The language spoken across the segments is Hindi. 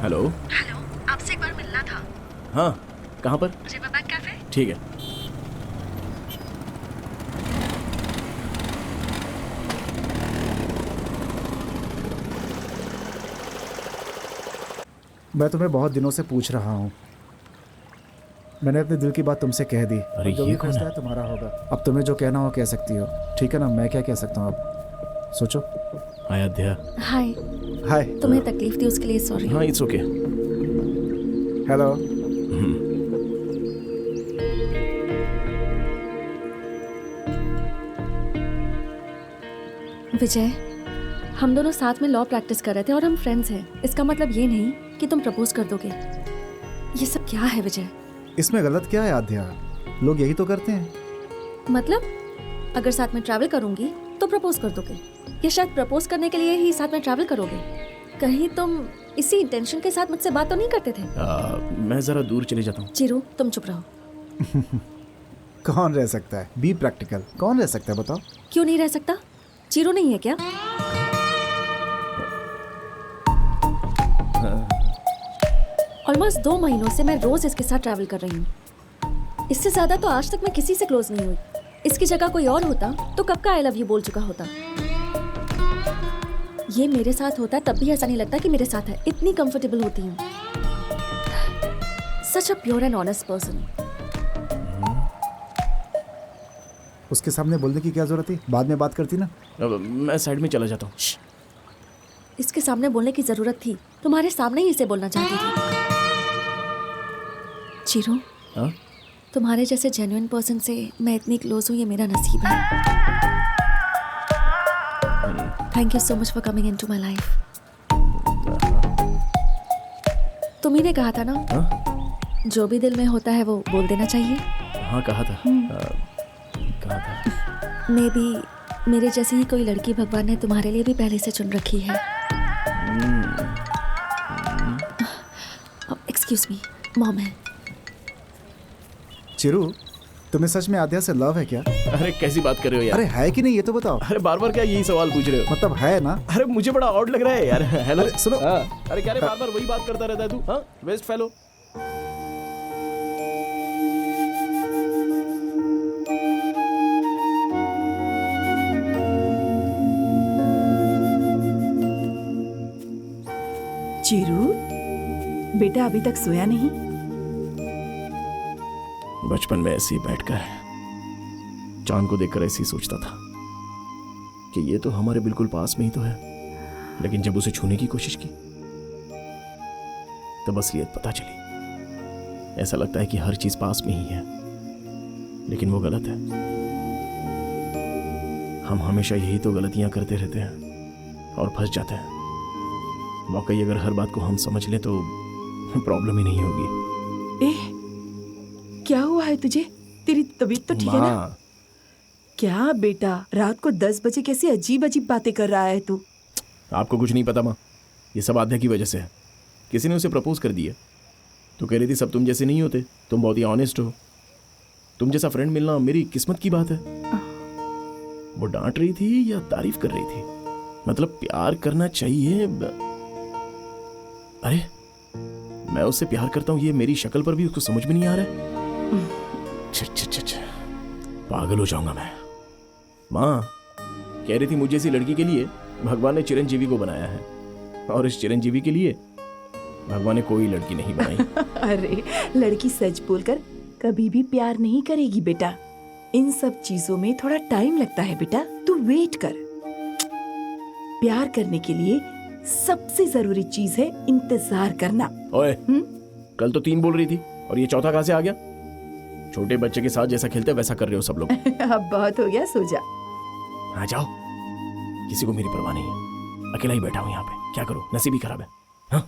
हेलो। हेलो, आपसे एक बार मिलना था। हाँ, कहाँ पर? रिवरबैंक कैफे। ठीक है। मैं तुम्हें बहुत दिनों से पूछ रहा हूँ। मैंने अपने दिल की बात तुमसे कह दी। अरे जो ये भी कौन फैसला है? है तुम्हारा होगा। अब तुम्हें जो कहना हो कह सकती हो, ठीक है ना? मैं क्या कह सकता हूँ अब? सोचो। अयोध्या। हाय। हाय। तुम्हें तकलीफ दी उसके लिए सॉरी। हाँ, इट्स ओके। हेलो। विजय, हम दोनों साथ में लॉ प्रैक्टिस कर रहे थे और हम फ्रेंड्स हैं। इसका मतलब ये नहीं कि तुम प्रपोज कर दोगे। ये सब क्या है विजय? इसमें गलत क्या है आध्या? लोग यही तो करते हैं। मतलब अगर साथ में ट्रैवल करूंगी तो प्रपोज कर दोगे, या शायद प्रपोज करने के लिए ही साथ में ट्रैवल करोगे? कहीं तुम इसी इंटेंशन के साथ मुझसे बात तो नहीं करते थे? मैं जरा दूर चले जाता हूँ। चिरू, तुम चुप रहो। कौन रह सकता है? Be practical. कौन रह सकता है बताओ? क्यों नहीं रह सकता? चिरू नहीं है क्या? ऑलमोस्ट 2 महीनों से मैं रोज इसके साथ ट्रैवल कर रही हूँ। इससे ज्यादा तो आज तक मैं किसी से क्लोज नहीं हुई। इसकी जगह कोई और होता तो कब का आई लव यू बोल चुका होता। ये मेरे साथ होता तब भी ऐसा नहीं लगता कि मेरे साथ है। इतनी कंफर्टेबल होती हूँ। Such a pure and honest person. उसके सामने बोलने की क्या जरूरत थी? बाद में बात करती ना। अब मैं साइड में चला जाता हूँ। इसके सामने बोलने की जरूरत थी। तुम्हारे सामने ही इसे बोलना चाहती थी। चिरू, हाँ? तुम्हारे जैसे जेन्युइन पर्सन से मैं इतनी क्लोज हूँ, ये मेरा नसीब है। Thank you so much for coming into my life. तुम ही ने कहा था ना, जो भी दिल में होता है वो बोल देना चाहिए। हाँ, कहा था। कहा था। मे बी मेरे जैसी ही कोई लड़की भगवान ने तुम्हारे लिए भी पहले से चुन रखी है। एक्सक्यूज मी, मॉम है। चिरू, तुम्हें सच में आध्या से लव है क्या? अरे कैसी बात कर रहे हो यार? अरे है कि नहीं ये तो बताओ। अरे बार बार क्या यही सवाल पूछ रहे हो? मतलब है ना? अरे मुझे बड़ा ऑड लग रहा है यार। हेलो। अरे सुनो। अरे क्या रे, बार बार वही बात करता रहता है तू? हाँ, वेस्ट फेलो। चिरू, बेटा अभी तक सोया नहीं? बचपन में ऐसे ही बैठकर चांद को देखकर ऐसे ही सोचता था कि ये तो हमारे बिल्कुल पास में ही तो है, लेकिन जब उसे छूने की कोशिश की तब असलियत पता चली। ऐसा लगता है कि हर चीज पास में ही है, लेकिन वो गलत है। हम हमेशा यही तो गलतियां करते रहते हैं और फंस जाते हैं। वाकई अगर हर बात को हम समझ लें तो प्रॉब्लम ही नहीं होगी। क्या हुआ है तुझे? तेरी तबीयत तो ठीक है ना? माँ, क्या बेटा, रात को 10 बजे कैसी अजीब अजीब बातें कर रहा है तू? आपको कुछ नहीं पता माँ, ये सब आध्या की वजह से है। किसी ने उसे प्रपोज कर दिया तो कह रही थी सब तुम जैसे नहीं होते, तुम बहुत ही ऑनेस्ट हो, तुम जैसा फ्रेंड मिलना मेरी किस्मत की बात है। वो डांट रही थी या तारीफ कर रही थी? मतलब प्यार करना चाहिए। अरे मैं उससे प्यार करता हूँ, ये मेरी शक्ल पर भी उसको समझ में नहीं आ रहा है। पागल हो जाऊंगा मैं। माँ कह रही थी मुझे ऐसी लड़की के लिए भगवान ने चिरंजीवी को बनाया है, और इस चिरंजीवी के लिए भगवान ने कोई लड़की नहीं बनाई। अरे लड़की सच बोलकर कभी भी प्यार नहीं करेगी बेटा। इन सब चीजों में थोड़ा टाइम लगता है बेटा, तू वेट कर। प्यार करने के लिए सबसे जरूरी चीज है इंतजार करना। ओए, कल तो 3 बोल रही थी और ये चौथा कहां से आ गया? छोटे बच्चे के साथ जैसा खेलते वैसा कर रहे हो सब लोग। अब बहुत हो गया, सो जा। हाँ जाओ, किसी को मेरी परवाह नहीं है। अकेला ही बैठा हूं यहाँ पे, क्या करूं, नसीब ही खराब है। हाँ?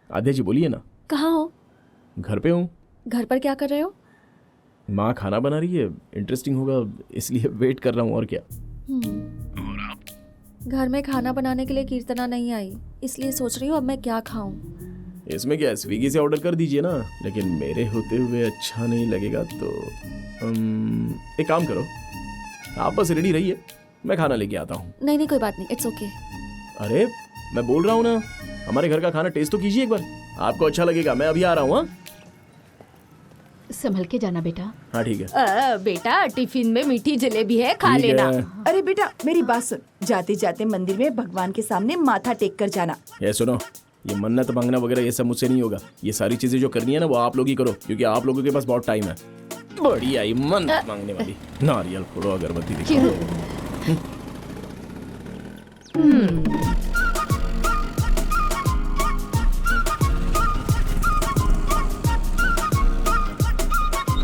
आध्या जी बोलिए ना। कहाँ हो? घर पे हूँ। घर पर क्या कर रहे हो? माँ खाना बना रही है, इंटरेस्टिंग होगा इसलिए वेट कर रहा हूँ। और क्या? और आप? घर में खाना बनाने के लिए कीर्तना नहीं आई, इसलिए सोच रही हूँ अब मैं क्या खाऊं। इसमें क्या है, स्विगी से ऑर्डर कर दीजिए ना। लेकिन मेरे होते हुए अच्छा नहीं लगेगा तो एक काम करो, आप बस रेडी रहिए, मैं खाना लेके आता हूँ। नहीं नहीं कोई बात नहीं, इट्स ओके। अरे मैं बोल रहा हूँ ना, हमारे घर का खाना टेस्ट तो कीजिए एक बार, आपको अच्छा लगेगा। मैं अभी आ रहा हूँ। हाँ संभल के जाना बेटा। हाँ ठीक है। बेटा टिफिन में मीठी जलेबी है, खा ठीक लेना। है। अरे बेटा मेरी बात सुन, जाते जाते मंदिर में भगवान के सामने माथा टेक कर जाना। ये सुनो, ये मन्नत मांगना वगैरह ये सब मुझसे नहीं होगा। ये सारी चीजें जो करनी है ना वो आप लोग ही करो, क्योंकि आप लोगों के पास बहुत टाइम है। बड़ी आई मन्नत मांगने वाली। नारियल फोड़ो, अगरबत्ती दिखाओ। चिरू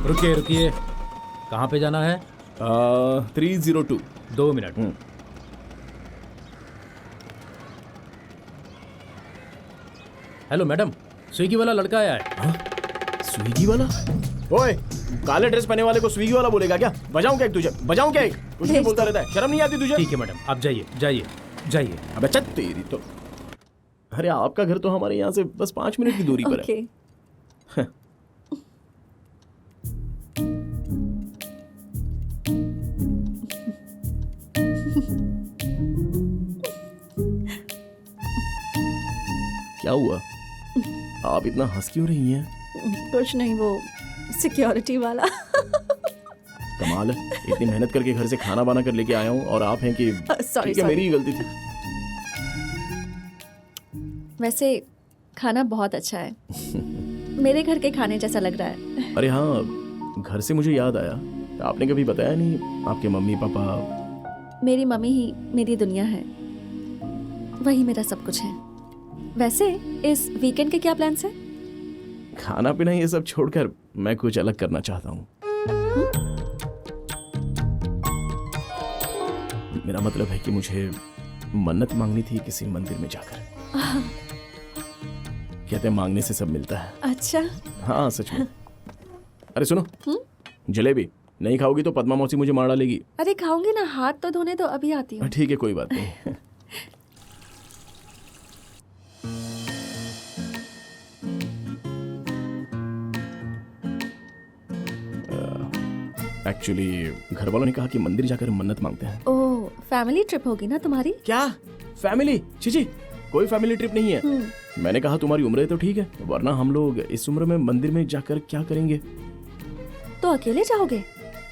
रुकिए रुकिए, कहाँ पे जाना है? 302। 2 मिनट। हेलो मैडम, स्विगी वाला लड़का आया है। स्विगी वाला? ओए, काले ड्रेस पहने वाले को स्विगी वाला बोलेगा क्या? बजाऊं क्या एक तुझे? बजाऊं क्या एक? कुछ भी बोलता रहता है, शर्म नहीं आती तुझे? ठीक है मैडम, आप जाइए जाइए जाइए। अबे चल तेरी तो। अरे आपका घर तो हमारे यहाँ से बस 5 मिनट की दूरी पर है। ओके। क्या हुआ? आप इतना हंस क्यों रही हैं? कुछ नहीं, वो सिक्योरिटी वाला। कमाल है, इतनी मेहनत करके घर से खाना बना कर लेके आया हूँ और आप हैं कि सॉरी ठीक है, मेरी ही गलती थी। वैसे खाना बहुत अच्छा है, मेरे घर के खाने जैसा लग रहा है। अरे हाँ, घर से मुझे याद आया, आपने कभी बताया नहीं आपके मम्मी पापा। मेरी मम्मी ही मेरी दुनिया है, वही मेरा सब कुछ है। वैसे इस वीकेंड के क्या प्लान्स हैं? खाना पीना ये सब छोड़कर मैं कुछ अलग करना चाहता हूँ। मेरा मतलब है कि मुझे मन्नत मांगनी थी किसी मंदिर में जाकर। कहते हैं मांगने से सब मिलता है। अच्छा। हाँ सच में। अरे सुनो, जलेबी नहीं खाओगी तो पद्मा मौसी मुझे मार डालेगी। अरे खाऊंगी ना, हाथ तो धोने तो अभी आती हूँ। ठीक है कोई बात नहीं। एक्चुअली घर वालों ने कहा कि मंदिर जाकर मन्नत मांगते हैं। ओह, फैमिली ट्रिप होगी ना तुम्हारी? क्या फैमिली? चीची, कोई फैमिली ट्रिप नहीं है। मैंने कहा तुम्हारी उम्र है तो ठीक है, वरना हम लोग इस उम्र में मंदिर में जाकर क्या करेंगे? तो अकेले जाओगे?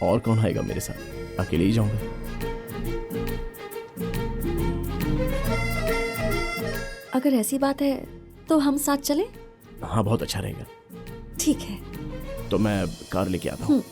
और कौन आएगा मेरे साथ? अकेले ही जाऊंगा। अगर ऐसी बात है तो हम साथ चलें? हाँ बहुत अच्छा रहेगा। ठीक है। तो मैं कार लेके आता हूँ।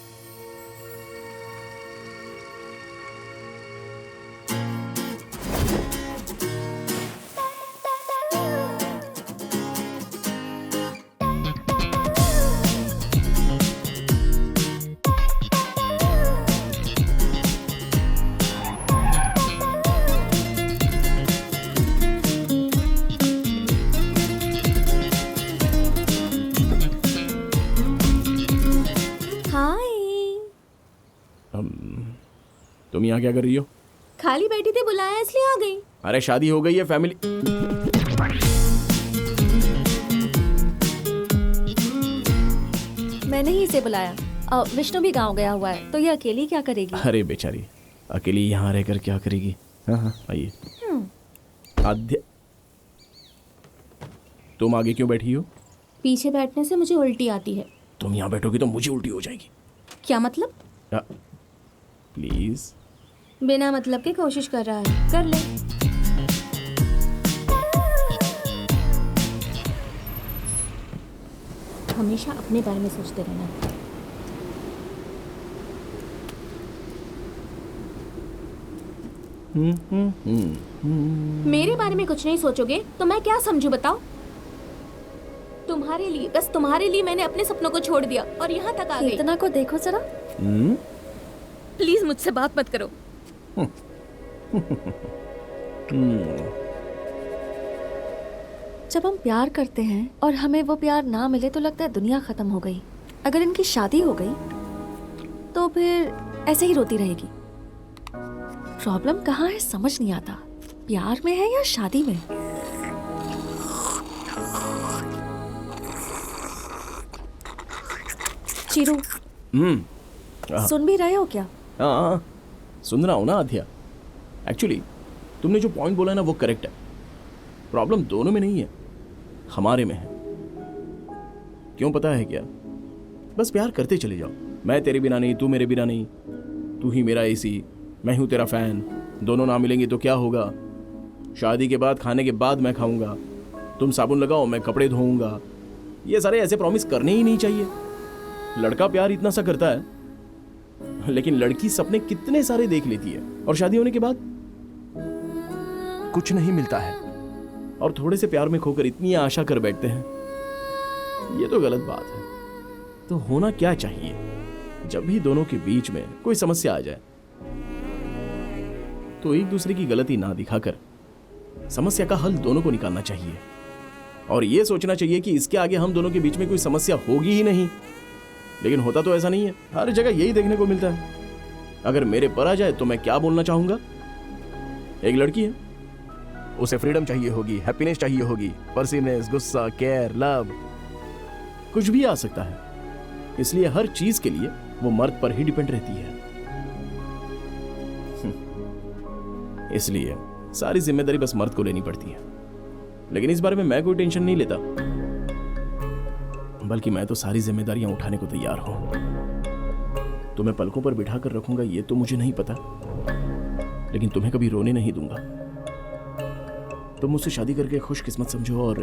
तुम यहाँ क्या कर रही हो? खाली बैठी थी, बुलाया इसलिए आ गई। अरे शादी हो गई है, फैमिली। मैंने ही इसे बुलाया। विष्णु भी गांव गया हुआ है, तो ये अकेली क्या करेगी? अरे बेचारी, अकेली यहाँ रहकर क्या करेगी? हाँ हाँ आइए। आद्या, तुम आगे क्यों बैठी हो? पीछे बैठने से मुझे उल्टी आती है। तुम यहाँ बैठोगी तो मुझे उल्टी हो जाएगी। क्या मतलब? प्लीज। बिना मतलब के कोशिश कर रहा है, कर ले। हमेशा अपने बारे में सोचते रहना। मेरे बारे में कुछ नहीं सोचोगे तो मैं क्या समझूं बताओ? तुम्हारे लिए, बस तुम्हारे लिए मैंने अपने सपनों को छोड़ दिया और यहाँ तक आ गई। इतना को देखो जरा। प्लीज मुझसे बात मत करो। जब हम प्यार करते हैं और हमें वो प्यार ना मिले तो लगता है दुनिया खत्म हो गई। अगर इनकी शादी हो गई तो फिर ऐसे ही रोती रहेगी। प्रॉब्लम कहाँ है समझ नहीं आता, प्यार में है या शादी में? चिरू, हाँ सुन भी रहे हो क्या? हाँ, सुन रहा हूँ ना आध्या। एक्चुअली तुमने जो पॉइंट बोला ना वो करेक्ट है। प्रॉब्लम दोनों में नहीं है, हमारे में है। क्यों पता है क्या? बस प्यार करते चले जाओ। मैं तेरे बिना नहीं, तू मेरे बिना नहीं। तू ही मेरा एसी, मैं हूं तेरा फैन। दोनों ना मिलेंगे तो क्या होगा? शादी के बाद खाने के बाद मैं खाऊंगा, तुम साबुन लगाओ मैं कपड़े धोऊंगा। ये सारे ऐसे प्रॉमिस करने ही नहीं चाहिए। लड़का प्यार इतना सा करता है, लेकिन लड़की सपने कितने सारे देख लेती है और शादी होने के बाद कुछ नहीं मिलता है और थोड़े से प्यार में खोकर इतनी आशा कर बैठते हैं। ये तो गलत बात है। तो होना क्या चाहिए, जब भी दोनों के बीच में कोई समस्या आ जाए तो एक दूसरे की गलती ना दिखाकर समस्या का हल दोनों को निकालना चाहिए और यह सोचना चाहिए कि इसके आगे हम दोनों के बीच में कोई समस्या होगी ही नहीं। लेकिन होता तो ऐसा नहीं है। हर जगह यही देखने को मिलता है। अगर मेरे पर आ जाए तो मैं क्या बोलना चाहूंगा? एक लड़की है, उसे फ्रीडम चाहिए होगी, हैप्पीनेस चाहिए होगी, परसिवनेस, गुस्सा, केयर, लव, कुछ भी आ सकता है। इसलिए हर चीज के लिए वो मर्द पर ही डिपेंड रहती है। इसलिए सारी जिम्मेदारी बस मर्द को लेनी पड़ती है। लेकिन इस बारे में मैं कोई टेंशन नहीं लेता, बल्कि मैं तो सारी जिम्मेदारियां उठाने को तैयार हूं। तुम्हें पलकों पर बिठा कर रखूंगा ये तो मुझे नहीं पता, लेकिन तुम्हें कभी रोने नहीं दूंगा। तुम मुझसे शादी करके खुशकिस्मत समझो और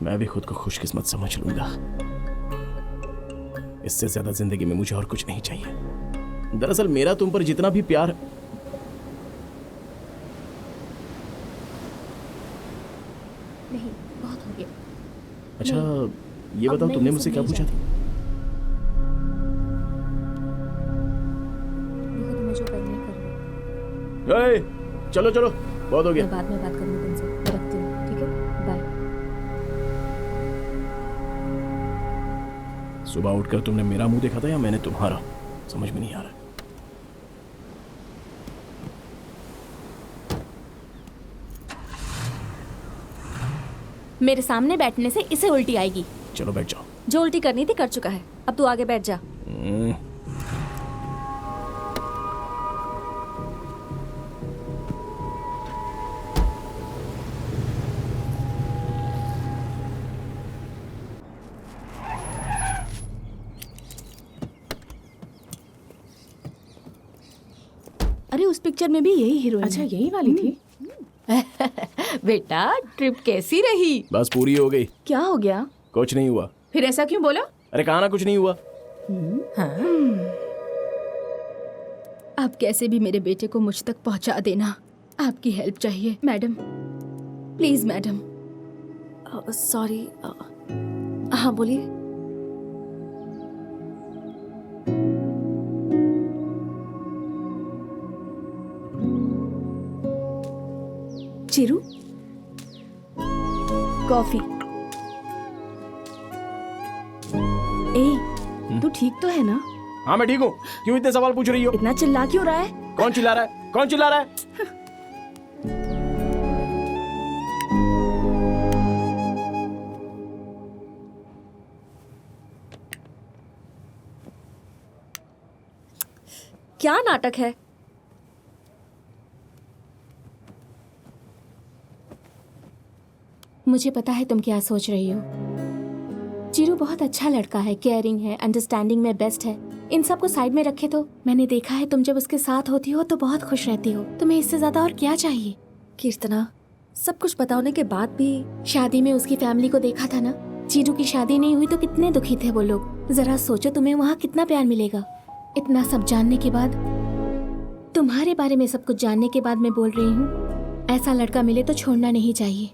मैं भी खुद को खुशकिस्मत समझ लूंगा। इससे ज्यादा जिंदगी में मुझे और कुछ नहीं चाहिए। दरअसल मेरा तुम पर जितना भी प्यार, नहीं, बहुत हो गया। अच्छा ये अब बताओ मैं तुमने ये मुझसे सब क्या नहीं पूछा था? देखो तुम्हें जो करना है कर लो। ए, चलो चलो बहुत हो मैं गया। बाद में बात करूंगी तुमसे। मैं रखती हूँ, ठीक है? बाय। सुबह उठकर तुमने मेरा मुंह देखा था या मैंने तुम्हारा? समझ में नहीं आ रहा। मेरे सामने बैठने से इसे उल्टी आएगी। चलो बैठ जाओ। जो उल्टी करनी थी कर चुका है, अब तू आगे बैठ जा। अरे उस पिक्चर में भी यही हीरोइन अच्छा है। यही वाली थी। बेटा ट्रिप कैसी रही? बस पूरी हो गई। क्या हो गया? कुछ नहीं हुआ। फिर ऐसा क्यों बोला? अरे कहा ना कुछ नहीं हुआ। आप कैसे भी मेरे बेटे को मुझ तक पहुंचा देना। आपकी हेल्प चाहिए मैडम, प्लीज मैडम। सॉरी। हाँ बोलिए। चिरू, कॉफी। ए, तू ठीक तो है ना? हाँ मैं ठीक हूँ। क्यों इतने सवाल पूछ रही हो? इतना चिल्ला क्यों रहा है? कौन चिल्ला रहा है? कौन चिल्ला रहा है? क्या नाटक है? मुझे पता है तुम क्या सोच रही हो। चिरू बहुत अच्छा लड़का है, केयरिंग है, अंडरस्टैंडिंग में बेस्ट है। इन सब को साइड में रखे तो मैंने देखा है तुम जब उसके साथ होती हो तो बहुत खुश रहती हो। तुम्हें इससे ज्यादा और क्या चाहिए? कीर्तना, सब कुछ बताने के बाद भी शादी में उसकी फैमिली को देखा था ना। चिरू की शादी नहीं हुई तो कितने दुखी थे वो लोग। जरा सोचो तुम्हें वहाँ कितना प्यार मिलेगा। इतना सब जानने के बाद, तुम्हारे बारे में सब कुछ जानने के बाद मैं बोल रही हूँ, ऐसा लड़का मिले तो छोड़ना नहीं चाहिए।